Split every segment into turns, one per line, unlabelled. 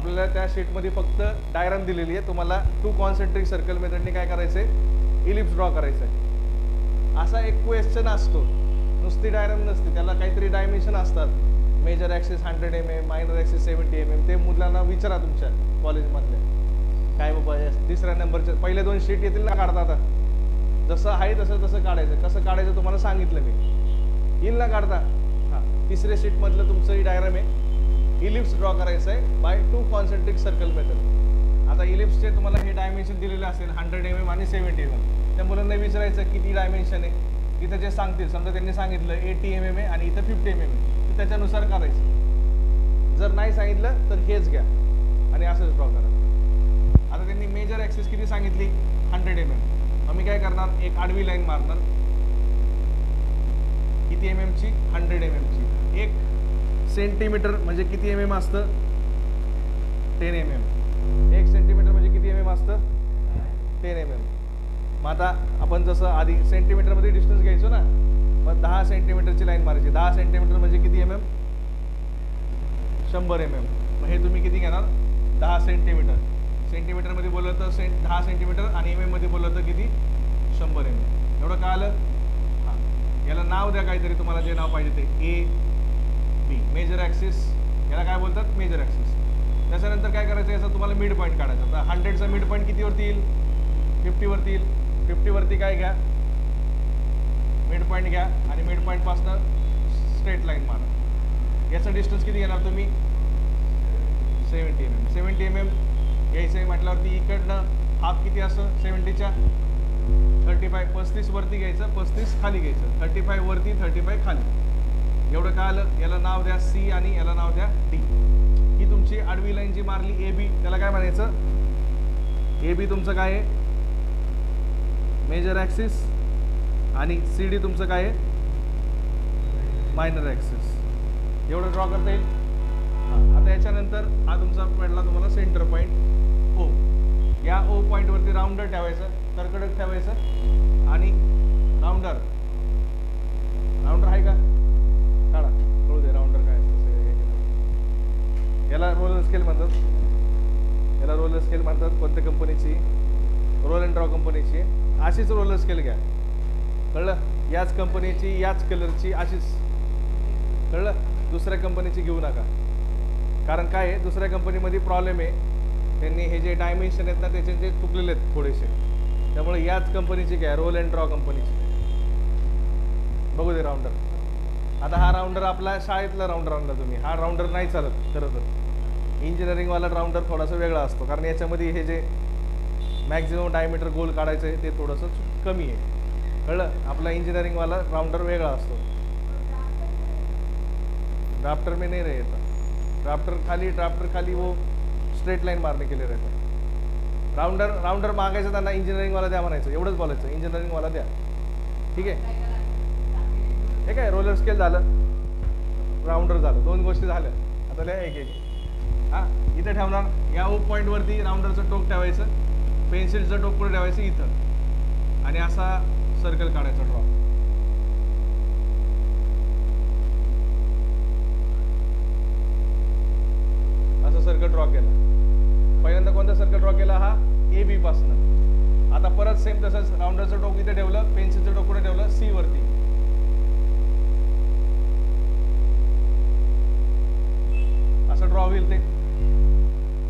आपल्याला त्या शीटमध्ये फक्त डायग्राम दिलेली आहे, तुम्हाला 2 कॉन्सेंट्रिक सर्कल मेथडने काय करायचं आहे, इलिप्स ड्रॉ करायचं आहे. असा एक क्वेश्चन असतो, नुसती डायग्राम नसते, त्याला काहीतरी डायमेन्शन असतात. Major axis 100 mm, minor axis 70 mm. ते मुलांना विचारा तुमच्या कॉलेजमधल्या, काय बाबा तिसऱ्या नंबरचे पहिले 2 शीट येतील ना काढता. आता जसं आहे तसं काढायचं. कसं काढायचं तुम्हाला सांगितलं मी, येईल ना काढता. हां, तिसऱ्या शीटमधलं तुमचं ही डायग्राम आहे, इलिप्स ड्रॉ करायचं आहे बाय 2 कॉन्सेंट्रिक सर्कल मेथड. आता इलिप्सचे तुम्हाला हे डायमेन्शन दिलेलं असेल 100 mm आणि 70 mm. त्या मुलांना विचारायचं किती डायमेन्शन आहे, इथं जे सांगतील, समजा त्यांनी सांगितलं 80 mm आहे आणि इथं 50 mm आहे, तर त्याच्यानुसार करायचं. जर नाही सांगितलं तर हेच घ्या आणि असंच ड्रॉ करा. आता त्यांनी मेजर ॲक्सिस किती सांगितली, 100 mm. मग मी काय करणार, एक आडवी लाईन मारणार, किती mm ची, 100 mm ची. 1 सेंटीमीटर म्हणजे किती mm असतं, 10 mm. 1 सेंटीमीटर म्हणजे किती mm असतं, 10 mm. मग आता आपण जसं आधी सेंटीमीटरमध्ये डिस्टन्स घ्यायचो ना, मग 10 सेंटीमीटरची लाईन मारायची. 10 सेंटीमीटर म्हणजे किती mm, 100 mm. मग हे तुम्ही किती घेणार, 10 सेंटीमीटर. सेंटीमीटरमध्ये बोललं तर 10 सेंटीमीटर आणि mm मध्ये बोललं तर किती, 100 mm. एवढं का आलं. हां, याला नाव द्या काहीतरी, तुम्हाला जे नाव पाहिजे ते. ए बी, मेजर ॲक्सिस, याला काय बोलतात, मेजर ॲक्सिस. त्याच्यानंतर काय करायचं, याचा तुम्हाला मिड पॉईंट काढायचा. तर 100चा मिड पॉईंट कितीवरती येईल, 50 वरती येईल. 50 वरती काय घ्या, मिड पॉईंट घ्या आणि मिड पॉईंटपासून स्ट्रेट लाईन मारा. याचं डिस्टन्स किती घेणार तुम्ही, 70 mm. 70 mm घ्यायचं आहे म्हटल्यावरती इकडनं हाफ किती असं 70च्या 35, 35 वरती घ्यायचं, 35 खाली घ्यायचं, 35 वरती 35 खाली. एवढं काय आलं. याला नाव द्या सी आणि याला नाव द्या डी. ही तुमची आडवी लाईन जी मारली ए बी, त्याला काय म्हणायचं, ए बी तुमचं काय आहे, मेजर ॲक्सिस, आणि सी डी तुमचं काय आहे, मायनर ॲक्सिस. एवढं ड्रॉ करता येईल. हां, आता याच्यानंतर हा तुमचा पडला तुम्हाला सेंटर पॉईंट ओ. या ओ पॉईंटवरती राऊंडर ठेवायचं, कर्कडक ठेवायचं आणि राऊंडर आहे का, काढा, कळू दे राऊंडर काय असतं. याला रोलर स्केल म्हणतात, याला रोलर स्केल म्हणतात. कोणत्या कंपनीची, रोल अँड ड्रॉ कंपनीची. अशीच रोलर स्केल घ्या, कळलं, याच कंपनीची, याच कलरची, अशीच, कळलं. दुसऱ्या कंपनीची घेऊ नका, कारण काय आहे, दुसऱ्या कंपनीमध्ये प्रॉब्लेम आहे, त्यांनी हे जे डायमेन्शन आहेत ना त्याचे जे चुकलेले आहेत थोडेसे, त्यामुळे याच कंपनीची घ्या, रोल अँड ड्रॉ कंपनीची. बघू दे राऊंडर. आता हा राऊंडर आपला शाळेतला राऊंडर आणला तुम्ही, हा राऊंडर नाही चालत खरं तर. इंजिनिअरिंगवाला राऊंडर थोडासा वेगळा असतो, कारण याच्यामध्ये हे जे मॅक्झिमम डायमीटर गोल काढायचं आहे ते थोडंसं कमी आहे, कळलं. आपला इंजिनिअरिंगवाला राऊंडर वेगळा असतो. ड्राफ्टर में नहीं रहता, ड्राफ्टर खाली वो स्ट्रेट लाईन मारने के लिए रहता. राऊंडर मागायचं त्यांना, इंजिनिअरिंगवाला द्या म्हणायचं, एवढंच बोलायचं, इंजिनिअरिंगवाला द्या. ठीक आहे, हे काय रोलर स्केल झालं, राऊंडर झालं, 2 गोष्टी झाल्या. आता लिहा एक. हां, इथं ठेवणार, या ओ पॉईंटवरती राऊंडरचं टोक ठेवायचं, पेन्सिलचं टोक पुढे ठेवायचं इथं, आणि असा सर्कल काढायचा ड्रॉ. असं सर्कल ड्रॉ केलं. पहिल्यांदा कोणता सर्कल ड्रॉ केला, हा ए बी पासनं. आता परत सेम तसंच राऊंडरचं टोक इथे ठेवलं, पेन्सिलचं टोक पुढे ठेवलं सी वरती. असं ड्रॉ होईल ते.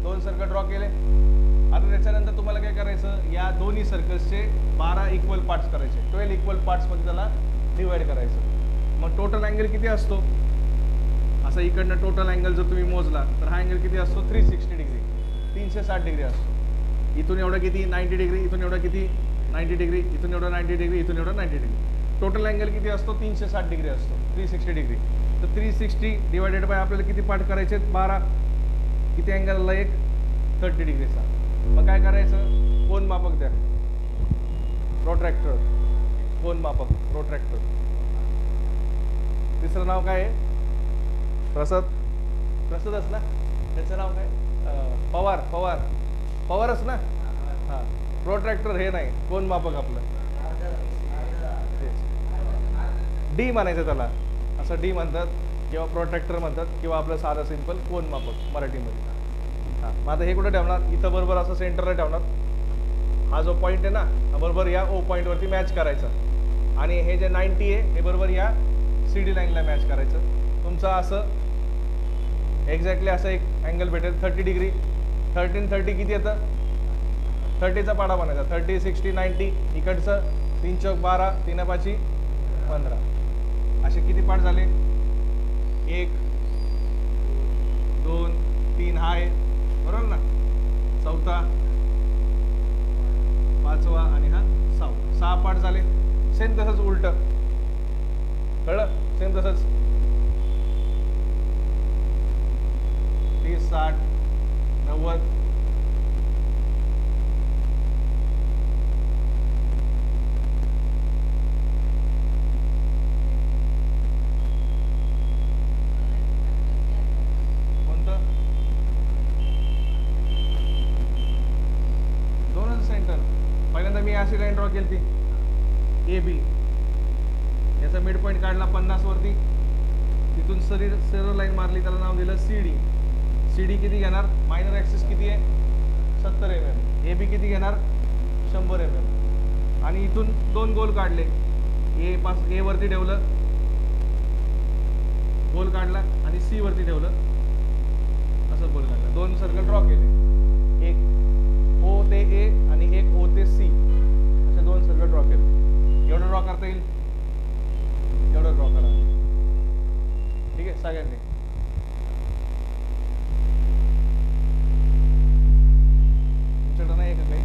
2 सर्कल ड्रॉ केले. आता त्याच्यानंतर तुम्हाला काय करायचं, या दोन्ही सर्कल्सचे 12 इक्वल पार्ट्स करायचे, 12 इक्वल पार्ट्समध्ये त्याला डिवाइड करायचं. मग टोटल अँगल किती असतो, असा इकडनं टोटल अँगल जर तुम्ही मोजला तर हा अँगल किती असतो, 360 डिग्री, 360 डिग्री असतो. इथून एवढा किती, 90 डिग्री, इथून एवढा किती, 90 डिग्री, इथून एवढा 90 डिग्री, इथून एवढा 90 डिग्री. टोटल अँगल किती असतो, 360 डिग्री असतो, 360 डिग्री. तर 360 डिवायडेड बाय आपल्याला किती पार्ट करायचे, 12. किती अँगलला, एक 30 डिग्रीचा. मग काय करायचं, कोन मापक द्या, प्रोट्रॅक्टर, कोन मापक, प्रोट्रॅक्टर. तिसरं नाव काय आहे, प्रसादच ना, त्याचं नाव काय, पवारच ना. हां, प्रोट्रॅक्टर हे नाही, कोन मापक आपलं डी म्हणायचं त्याला, असं डी म्हणतात किंवा प्रोट्रॅक्टर म्हणतात किंवा आपलं साधं सिंपल कोन मापक मराठीमध्ये. हां, मग आता हे कुठे ठेवणार, इथं बरोबर असं सेंटरला ठेवणार. हा जो पॉईंट आहे ना, हा बरोबर या ओ पॉईंटवरती मॅच करायचा. आणि हे जे 90 आहे हे बरोबर या CD लाईनला मॅच करायचं. तुमचं असं एक्झॅक्टली असं एक अँगल भेटेल 30 डिग्री. 13 30 किती येतं, 30चा पाडा बनायचा. 30 60 90. इकडचं 3 चौक 12, 3 पाची 15. असे किती पाठ झाले, 1 2 3 हा आहे बरोबर ना, चौथा, पाचवा आणि हा 6. 6 पाठ झाले. सेम तसंच उलट, कळलं, सेम तसंच 30 60 90. कोणतं, दोनच सेंटर. पहिल्यांदा मी अशी लाईन ड्रॉ केली ती AB, याचा मिड पॉईंट काढला 50 वरती. तिथून सरळ लाईन मारली, त्याला नाव दिलं CD. CD किती घेणार, मायनर ॲक्सिस किती आहे 70 mm. AB किती घेणार 100 mm. आणि इथून 2 गोल काढले. A वरती ठेवलं, गोल काढला, आणि C वरती ठेवलं, असं गोल काढला. 2 सर्कल ड्रॉ केले, एक O ते A आणि एक O ते C, असे 2 सर्कल ड्रॉ केले. एवढं ड्रॉ करता येईल, एवढं ड्रॉ करा. ठीक आहे सगळ्यांनी. तुमच्याकडं नाही आहे का काही,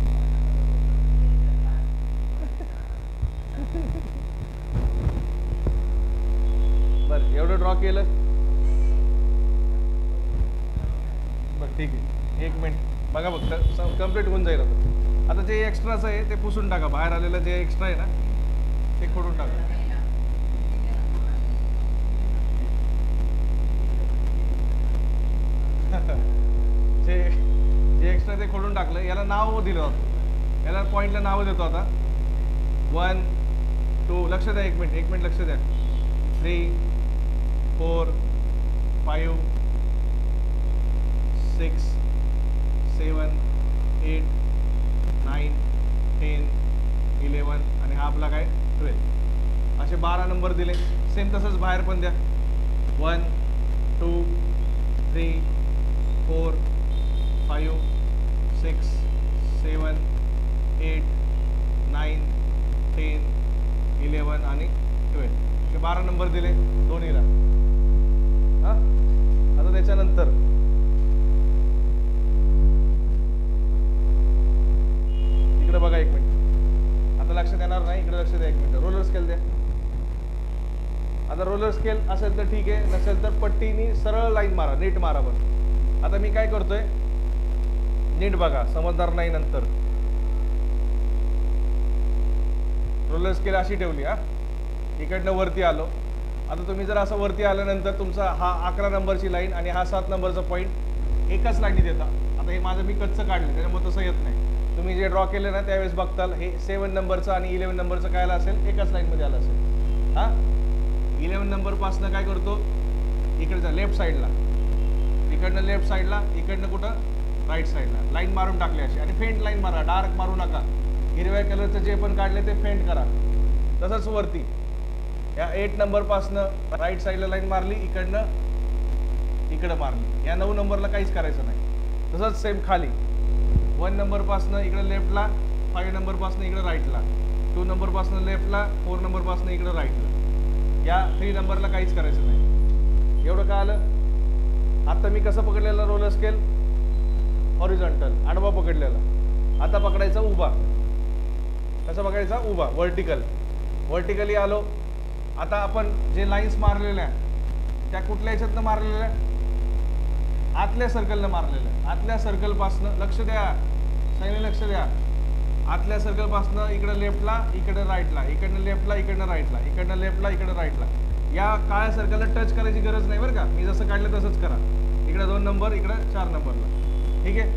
बरं एवढं ड्रॉ केलं, बरं ठीक आहे. 1 मिनिट बघा फक्त, कम्प्लीट होऊन जाईल. आता जे एक्स्ट्राचं आहे ते पुसून टाका. बाहेर आलेलं जे एक्स्ट्रा आहे ना ते खोडून टाका. जे एक्स्ट्रा ते खोडून टाकलं. याला नाव दिलं होतं, याला पॉईंटला नाव देतो आता. 1 2, लक्ष द्या, 1 मिनिट लक्ष द्या. 3 4 5 6 7 8 9 10 11 आणि हा आपला काय 12. असे 12 नंबर दिले. सेम तसंच बाहेर पण द्या. 1 2 3 4 5 6 7 8 9 10 11 आणि 12. असे 12 नंबर दिले दोन्हीला. हां, आता त्याच्यानंतर इकडे बघा 1 मिनिट. आता लक्ष देणार नाही, इकडे लक्ष द्या 1 मिनिट. रोलर स्केल द्या. आता रोलर स्केल असेल तर ठीक आहे, नसेल तर पट्टीनी सरळ लाईन मारा, नीट मारा. बरं आता मी काय करतोय, नीट बघा, समजदार नाही नंतर. रोलर स्केल अशी ठेवली, हा इकडनं वरती आलो. आता तुम्ही जर असं वरती आल्यानंतर तुमचा हा 11 नंबरची लाईन आणि हा 7 नंबरचा पॉईंट एकाच लाईनीत येता. आता हे माझं मी कच्चं काढलं त्याच्यामुळे तसं येत नाही. तुम्ही जे ड्रॉ केले ना त्यावेळेस बघताल हे 7 नंबरचं आणि 11 नंबरचं काय आलं असेल, एकाच लाईनमध्ये आलं असेल. हां, 11 नंबरपासनं काय करतो, इकडचा लेफ्ट साईडला, इकडनं लेफ्ट साईडला, इकडनं कुठं राईट साईडला लाईन मारून टाकली अशी. आणि फेंट लाईन मारा, डार्क मारू नका. हिरव्या कलरचं जे पण काढले ते फेंट करा. तसंच वरती या 8 नंबरपासनं राईट साईडला लाईन मारली, इकडं मारली. या 9 नंबरला काहीच करायचं नाही. तसंच सेम खाली 1 नंबरपासनं इकडं लेफ्टला, 5 नंबरपासनं इकडं राईटला, 2 नंबरपासनं लेफ्टला, 4 नंबरपासनं इकडं राईटला. या 3 नंबरला काहीच करायचं नाही. एवढं का आलं. आता मी कसं पकडलेलं रोलर स्केल, हॉरिझॉन्टल, आडवा पकडलेला. आता पकडायचा उभा. कसं पकडायचा, उभा, व्हर्टिकली आलो. आता आपण जे लाईन्स मारलेल्या त्या कुठल्या ह्याच्यातनं मारलेल्या, आतल्या सर्कलनं मारलेल्या. आतल्या सर्कलपासनं लक्ष द्या, सैन्य लक्ष द्या. आतल्या सर्कलपासनं इकडं लेफ्टला, इकडं राईटला, इकडनं लेफ्टला, इकडनं राईटला, इकडनं लेफ्टला, इकडं राईटला. या काळ्या सर्कलला टच करायची गरज नाही बरं का. मी जसं काढलं तसंच करा. इकडं 2 नंबर, इकडं 4 नंबरला. ठीक आहे.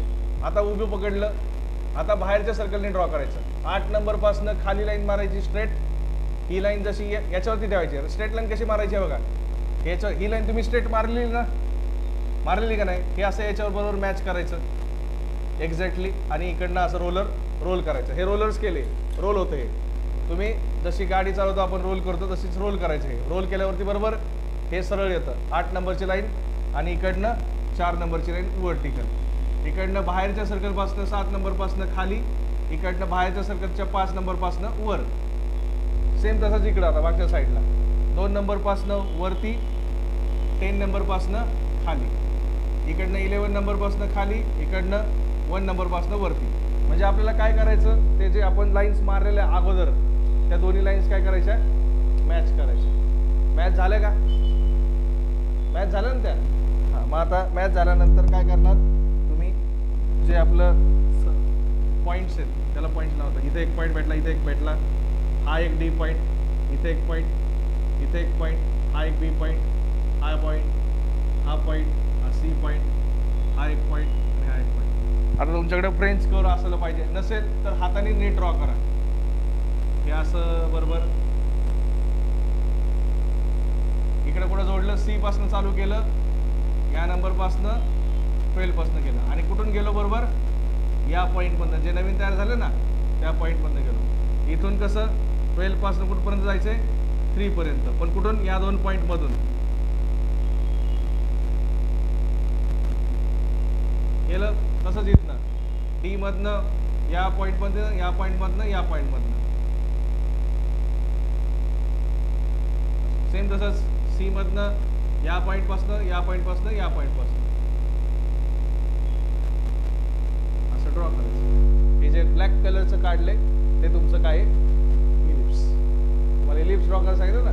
आता उभं पकडलं. आता बाहेरच्या सर्कलने ड्रॉ करायचं. 8 नंबरपासनं खाली लाईन मारायची स्ट्रेट. ही लाईन जशी याच्यावरती ठेवायची. स्ट्रेट लाईन कशी मारायची आहे बघा. ही लाईन तुम्ही स्ट्रेट मारली ना, मारलेली का नाही, हे असं याच्यावर बरोबर मॅच करायचं एक्झॅक्टली, आणि इकडनं असं रोल करायचं. हे रोलर्स केले, रोल होतं हे. तुम्ही जशी गाडी चालवतो आपण रोल करतो तशीच रोल करायचं. हे रोल केल्यावरती बरोबर हे सरळ येतं 8 नंबरची लाईन, आणि इकडनं 4 नंबरची लाईन वर्टिकल. इकडनं बाहेरच्या सर्कलपासनं 7 नंबरपासनं खाली, इकडनं बाहेरच्या सर्कलच्या 5 नंबरपासनं वर. सेम तसंच इकडं आता मागच्या साईडला 2 नंबरपासनं वरती, 10 नंबरपासनं खाली, इकडनं 11 नंबरपासनं खाली, इकडनं 1 नंबरपासनं वरती. म्हणजे आपल्याला काय करायचं, ते जे आपण लाईन्स मारलेल्या अगोदर त्या दोन्ही लाईन्स काय करायच्या, मॅच करायच्या. मॅच झाल्या का, मॅच झाल्या ना त्या. हां, मग आता मॅच झाल्यानंतर काय करणार तुम्ही, जे आपलं पॉईंट्स आहेत त्याला पॉईंट लावता. इथे एक पॉईंट भेटला, इथे एक भेटला, हा एक डी पॉईंट, इथे एक पॉईंट, इथे एक पॉईंट, हा एक बी पॉईंट, हा पॉईंट, हा पॉईंट, हा सी पॉईंट, हा एक पॉईंट आणि हा एक पॉईंट. आता तुमच्याकडे फ्रेंच कर्व असलं पाहिजे, नसेल तर हाताने नीट ड्रॉ करा. हे असं बरोबर इकडे पुढे जोडलं, सी पासनं चालू केलं, या नंबरपासनं 12 पासनं केलं, आणि कुठून गेलो बरोबर या पॉईंटमधनं, जे नवीन तयार झालं ना त्या पॉईंटमधनं गेलो. इथून कसं 12 पासनं कुठपर्यंत जायचंय, 3 पर्यंत, पण कुठून, या 2 पॉईंटमधून गेलं. तसंच इथनं डी मधनं या पॉईंटमधनं, या पॉईंटमधनं, या पॉईंटमधनं, सेम तसंच सी मधनं या पॉईंटपासनं, या पॉईंटपासनं, या पॉईंटपासनं असं ड्रॉ करायचं. हे जे ब्लॅक कलरचं काढले ते तुमचं काय आहे, इलिप्स. तुम्हाला इलिप्स ड्रॉ करायला सांगितलं ना,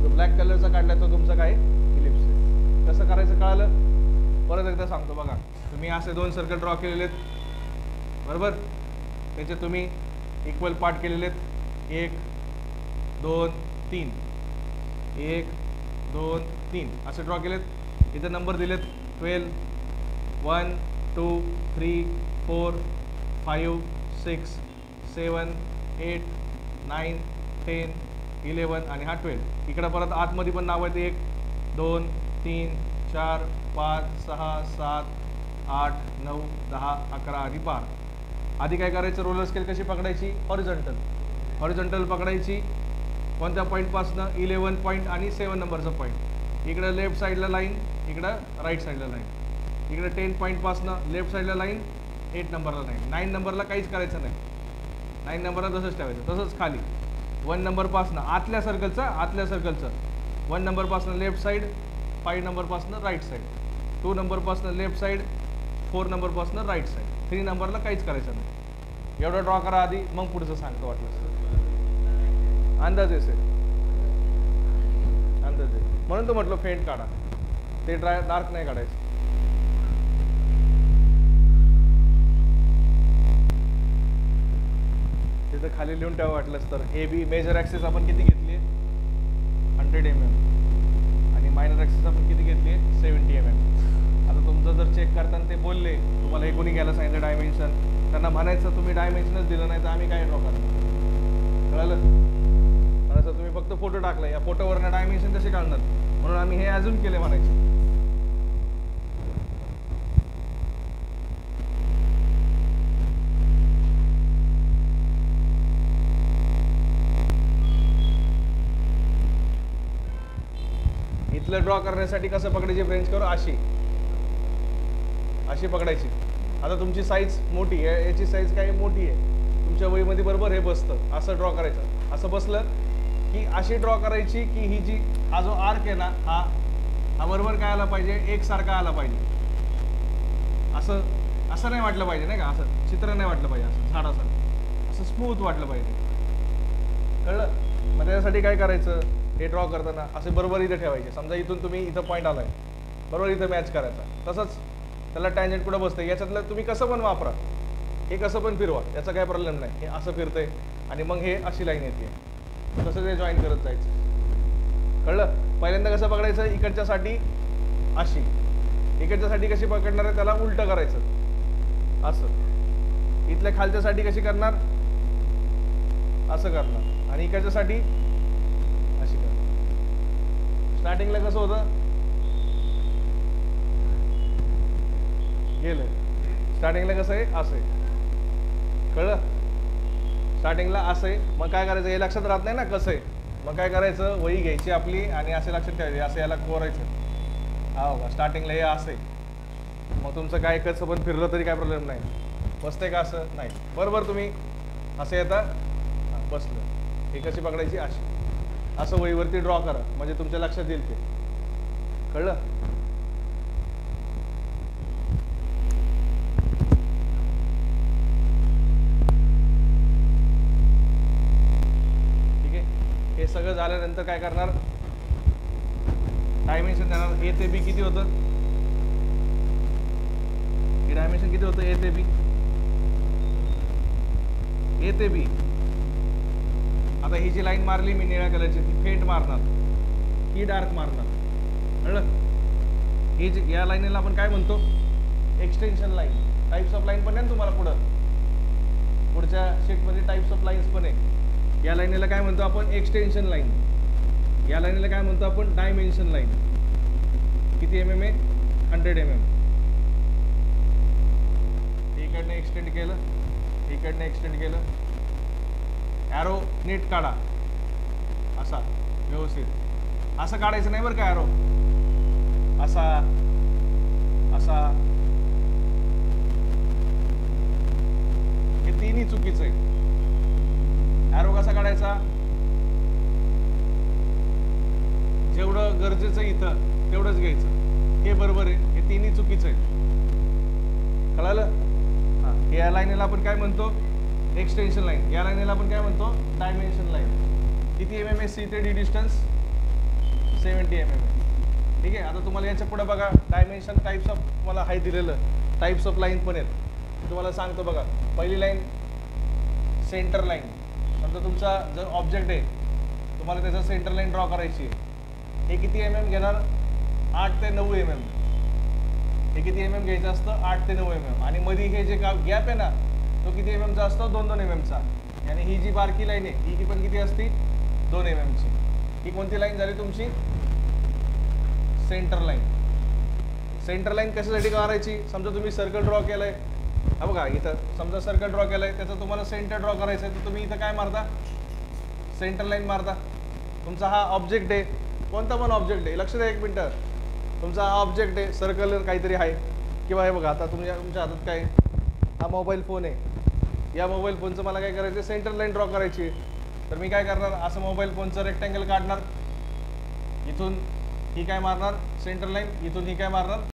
जो ब्लॅक कलरचा काढलाय तो तुमचा काय इलिप्स आहे. कसं करायचं कळालं, परत एकदा सांगतो बघा. तुम्ही असे 2 सर्कल ड्रॉ केलेले आहेत बरोबर, त्याचे तुम्ही इक्वल पार्ट केलेले आहेत, 1 2 3, 1 2 3 असे ड्रॉ केलेत. इथे नंबर दिलेत 12, 1 2 3 4 5 6 7 8 9 10 11 आणि हा 12. इकडं परत आतमध्ये पण नाव आहेत 1 2 3 4 5 6 7 8 9 10 11 आणि 12. आधी काय करायचं, रोलर स्केल कशी पकडायची, हॉरिझॉन्टल पकडायची. कोणत्या पॉईंटपासनं, 11 पॉईंट आणि 7 नंबरचा पॉईंट. इकडं लेफ्ट साईडला लाईन, इकडं राईट साईडला लाईन. इकडं 10 पॉईंटपासनं लेफ्ट साईडला लाईन, 8 नंबरला लाईन. 9 नंबरला काहीच करायचं नाही, 9 नंबरला तसंच ठेवायचं. तसंच खाली 1 नंबरपासनं आतल्या सर्कलचं 1 नंबरपासनं लेफ्ट साईड, 5 नंबरपासनं राईट साईड, 2 नंबरपासनं लेफ्ट साईड, 4 नंबरपासनं राईट साईड, 3 नंबरला काहीच करायचं नाही. एवढं ड्रॉ करा आधी, मग पुढचं सांगतो वाटलं. अंदाज आहे, अंदाज आहे म्हणून तो म्हटलं फेंट काढा, ते डार्क नाही काढायचं. तिथं खाली लिहून ठेवा वाटलंच तर. ए बी मेजर ॲक्सिस आपण किती घेतली, 100 mm, आणि मायनर ॲक्सिस आपण किती घेतली, 70 mm. आता तुमचं जर चेक करताना ते बोलले, तुम्हाला हे कोणी घ्यायला सांगितलं डायमेन्शन, त्यांना म्हणायचं तुम्ही डायमेन्शनच दिलं नाही तर आम्ही काय ड्रॉ करणार, कळलं. असं तुम्ही फक्त फोटो टाकला, या फोटोवरनं डायमेन्शन कसे काढणार, म्हणून आम्ही हे अजून केले म्हणायचे. इथलं ड्रॉ करण्यासाठी कसं पकडायची फ्रेंच कर्व, अशी पकडायची. आता तुमची साईज मोठी आहे, याची साईज काय मोठी आहे, तुमच्या वहीमध्ये बरोबर हे बसतं. असं ड्रॉ करायचं, असं बसलं की अशी ड्रॉ करायची की ही जी हा जो आर्क आहे ना, हा बरोबर काय आला पाहिजे, एकसारखा आला पाहिजे. असं नाही वाटलं पाहिजे नाही का, असं चित्र नाही वाटलं पाहिजे, असं झाडासारखं असं स्मूथ वाटलं पाहिजे, कळलं. मग त्याच्यासाठी काय करायचं, हे ड्रॉ करताना असे बरोबर इथे ठेवायचे. समजा इथून तुम्ही इथं पॉईंट आलाय, बरोबर इथं मॅच करायचा. तसंच त्याला टँजंट कुठं बसतं, याच्यातलं तुम्ही कसं पण वापरा, हे कसं पण फिरवा, याचा काय प्रॉब्लेम नाही. हे असं फिरतंय आणि मग हे अशी लाईन येते, तसं ते जॉईन करत जायचं, कळलं. पहिल्यांदा कसं पकडायचं, इकडच्यासाठी अशी, इकडच्यासाठी कशी पकडणार आहे, त्याला उलटं करायचं असं. इथल्या खालच्यासाठी कशी करणार, असं करणार, आणि इकडच्यासाठी अशी करणार. स्टार्टिंगला कसं होतं, गेलं. स्टार्टिंगला कसं आहे, असं आहे, कळलं? स्टार्टिंगला असं आहे, मग काय करायचं हे लक्षात राहत नाही ना कसं आहे, मग काय करायचं, वही घ्यायची आपली आणि असे लक्षात ठेवायचे, असं याला कोरायचं. हा का स्टार्टिंगला हे असं आहे, मग तुमचं काय कसं पण फिरलं तरी काय प्रॉब्लेम नाही. बसते का असं नाही, बरोबर तुम्ही असं येता बसलं, ही कशी पकडायची, अशी असं वहीवरती ड्रॉ करा म्हणजे तुमच्या लक्षात येईल ते. कळलं? ठीक आहे. हे सगळं झाल्यानंतर काय करणार, डायमेन्शन देणार. ए ते बी किती होतं, हे डायमेन्शन किती होतं, ए ते बी, ए ते बी. आता ही जी लाईन मारली मी निळ्या कलरची ती फेंट मारणार, ही डार्क मारणार. कळलं? ही जी या लाईनीला आपण काय म्हणतो, extension line. Types of line पण आहे ना तुम्हाला पुढच्या शीटमध्ये टाइप्स ऑफ लाईन्स पण आहे. या लाईनीला काय म्हणतो आपण, एक्सटेन्शन लाईन. या लाईनीला काय म्हणतो आपण, डायमेन्शन लाईन. किती mm आहे, 100 mm. इकडनं एक्सटेंड केलं, इकडनं एक्सटेंड केलं. ॲरो नीट काढा, असा व्यवस्थित. असं काढायचं नाही बरं का, ॲरो असा असा, हे तिन्ही चुकीचं आहे. ॲरो कसा काढायचा, जेवढं गरजेचं इथं तेवढंच घ्यायचं, हे बरोबर आहे. हे तिन्ही चुकीचं आहे. कळालं? हां, या लाईनीला आपण काय म्हणतो, एक्सटेन्शन लाईन. या लाईनीला आपण काय म्हणतो, डायमेन्शन लाईन. किती mm आहे, सी ते डी डिस्टन्स, 70 mm. ठीक आहे. आता तुम्हाला याच्या पुढे बघा, डायमेन्शन टाइप्स ऑफ मला हाय दिलेलं, टाइप्स ऑफ लाईन पण आहेत. तुम्हाला सांगतो बघा. पहिली लाईन सेंटर लाईन. समजा तुमचा जर ऑब्जेक्ट आहे, तुम्हाला त्याचं सेंटर लाईन ड्रॉ करायची आहे. हे किती mm घेणार, 8 ते 9 mm. हे किती mm घ्यायचं असतं, 8 ते 9 mm. आणि मध्ये हे जे गॅप आहे ना, तो किती mm चा असतो, 2-2 mm चा. आणि ही जी बारकी लाईन आहे ही पण किती असते, 2 mm ची. ही कोणती लाईन झाली तुमची, सेंटर लाईन. सेंटर लाईन कशासाठी करायची, समजा तुम्ही सर्कल ड्रॉ केलंय, हा बघा इथं समजा सर्कल ड्रॉ केलंय, त्याचं तुम्हाला सेंटर ड्रॉ करायचं आहे, तर तुम्ही इथं काय मारता, सेंटर लाईन मारता. तुमचा हा ऑब्जेक्ट आहे, कोणता पण ऑब्जेक्ट आहे, लक्ष द्या एक मिनटं. तुमचा हा ऑब्जेक्ट आहे, सर्कल काहीतरी आहे, किंवा हे बघा आता तुमच्या हातात काय, हा मोबाईल फोन आहे. या मोबाईल फोनचं मला काय करायचं, सेंटर लाईन ड्रॉ करायची. तर मी काय करणार, असं मोबाईल फोनचं रेक्टँगल काढणार, इथून ही काय मारणार, सेंटर लाईन, इथून ही काय मारणार,